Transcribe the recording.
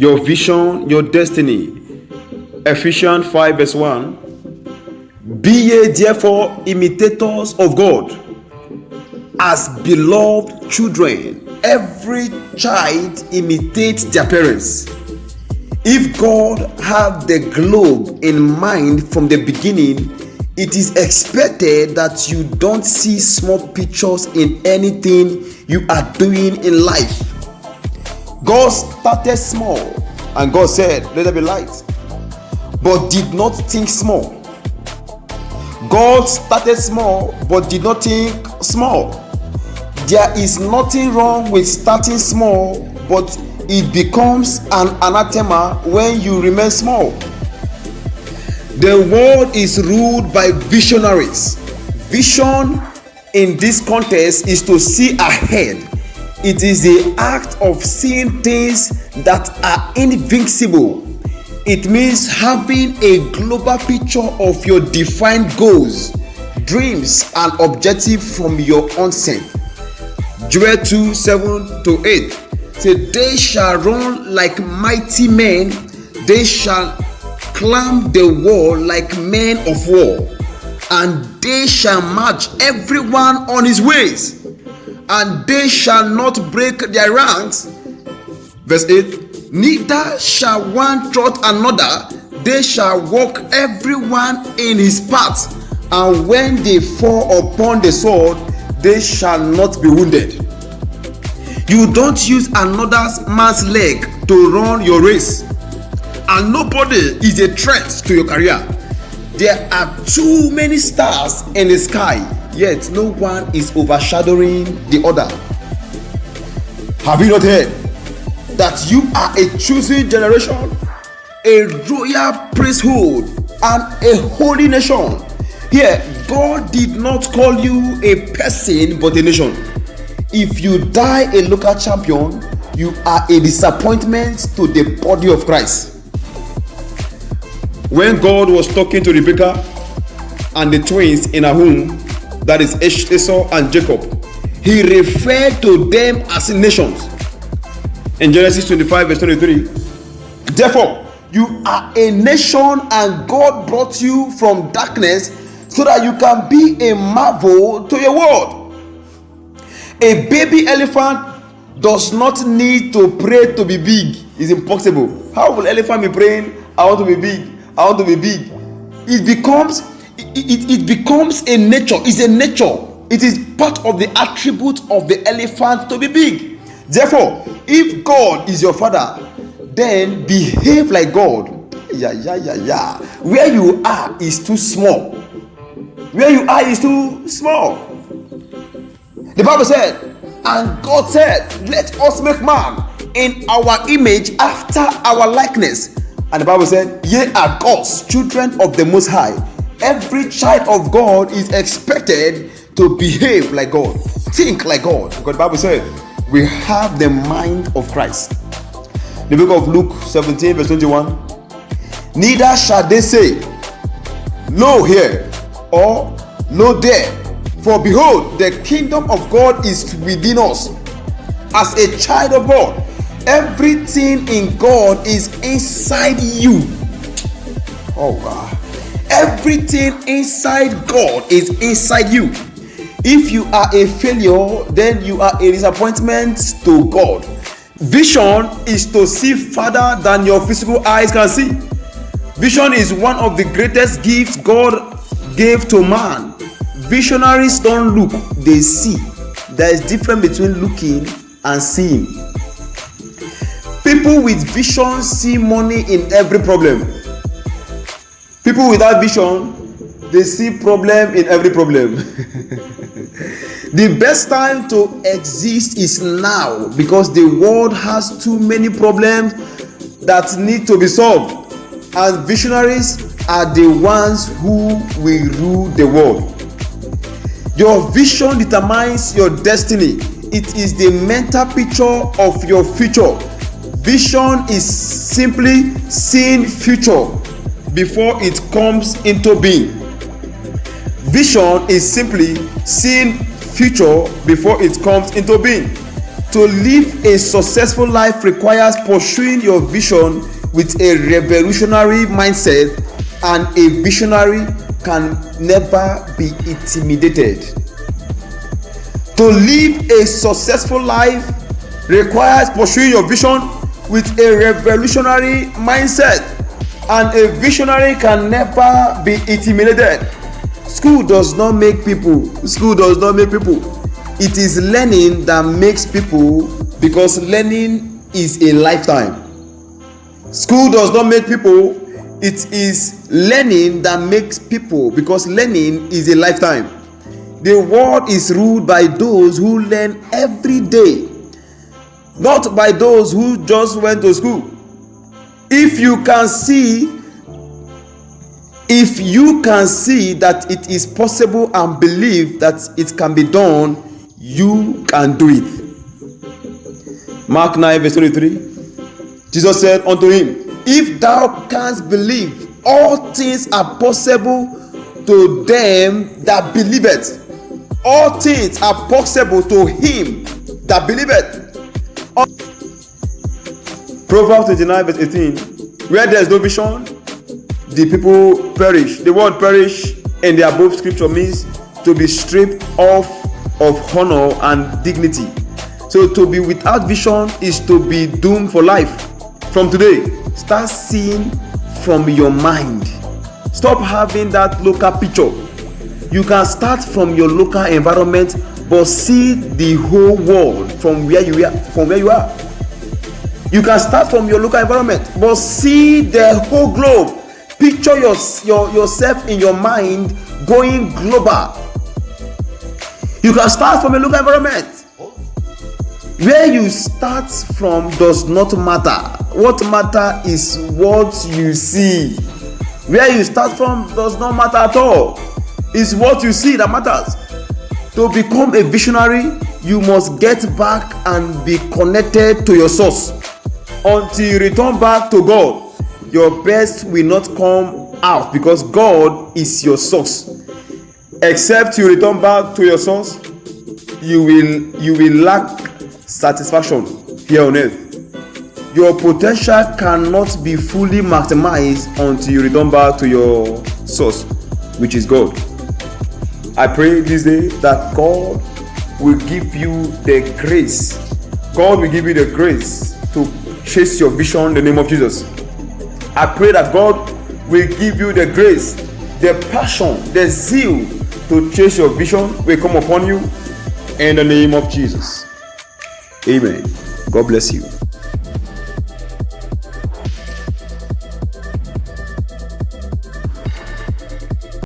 Your vision, your destiny. Ephesians 5 verse 1. Be ye therefore imitators of God, as beloved children. Every child imitates their parents. If God had the globe in mind from the beginning, it is expected that you don't see small pictures in anything you are doing in life. God started small and God said, let there be light, but did not think small. God started small but did not think small. There is nothing wrong with starting small, but it becomes an anathema when you remain small. The world is ruled by visionaries. Vision in this context is to see ahead. It is the act of seeing things that are invincible. It means having a global picture of your defined goals, dreams, and objectives from your onset. Joel 2, 7-8 says, they shall run like mighty men, they shall climb the wall like men of war, and they shall march everyone on his ways, and they shall not break their ranks. Verse 8, neither shall one thwart another, they shall walk everyone in his path, and when they fall upon the sword, they shall not be wounded. You don't use another man's leg to run your race, and nobody is a threat to your career. There are too many stars in the sky, yet no one is overshadowing the other. Have you not heard that you are a chosen generation, a royal priesthood, and a holy nation? Here, God did not call you a person but a nation. If you die a local champion, you are a disappointment to the body of Christ. When God was talking to Rebekah and the twins in her womb, that is Esau and Jacob, he referred to them as nations. In Genesis 25 verse 23, therefore you are a nation, and God brought you from darkness so that you can be a marvel to your world. A baby elephant does not need to pray to be big. It's impossible. How will elephant be praying, I want to be big, I want to be big? It becomes a nature. It's a nature. It is part of the attribute of the elephant to be big. Therefore, if God is your father, then behave like God. Where you are is too small. Where you are is too small. The Bible said, and God said, let us make man in our image, after our likeness. And the Bible said, ye are God's children of the Most High. Every child of God is expected to behave like God, think like God, because the Bible said we have the mind of Christ. The book of Luke 17 verse 21, neither shall they say, lo here, or lo there, for behold, the kingdom of God is within us. As a child of God, everything in God is inside you. Oh wow. Everything inside God is inside you. If you are a failure, then you are a disappointment to God. Vision is to see farther than your physical eyes can see. Vision is one of the greatest gifts God gave to man. Visionaries don't look, they see. There is difference between looking and seeing. People with vision see money in every problem. People without vision, they see problem in every problem. The best time to exist is now, because the world has too many problems that need to be solved, and visionaries are the ones who will rule the world. Your vision determines your destiny. It is the mental picture of your future. Vision is simply seeing future before it comes into being. Vision is simply seeing future before it comes into being. To live a successful life requires pursuing your vision with a revolutionary mindset, and a visionary can never be intimidated. To live a successful life requires pursuing your vision with a revolutionary mindset, and a visionary can never be intimidated. School does not make people. It is learning that makes people, because learning is a lifetime. School does not make people. It is learning that makes people, because learning is a lifetime. The world is ruled by those who learn every day, not by those who just went to school. If you can see that it is possible and believe that it can be done, you can do it. Mark 9 verse 23. Jesus said unto him, if thou canst believe, all things are possible to them that believeth. All things are possible to him that believeth. Proverbs 29 verse 18. Where there is no vision, the people perish. The word perish in the above scripture means to be stripped off of honor and dignity. So to be without vision is to be doomed for life. From today, start seeing from your mind. Stop having that local picture. You can start from your local environment, but see the whole world from where you are. You can start from your local environment, but see the whole globe. Picture yourself in your mind going global. You can start from a local environment. Where you start from does not matter. What matters is what you see. Where you start from does not matter at all. It's what you see that matters. To become a visionary, you must get back and be connected to your source. Until you return back to God, your best will not come out, because God is your source. Except you return back to your source, you will lack satisfaction here on earth. Your potential cannot be fully maximized until you return back to your source, which is God. I pray this day that God will give you the grace. God will give you the grace to chase your vision in the name of Jesus. I pray that God will give you the grace, the passion, the zeal to chase your vision will come upon you in the name of Jesus. Amen. God bless you.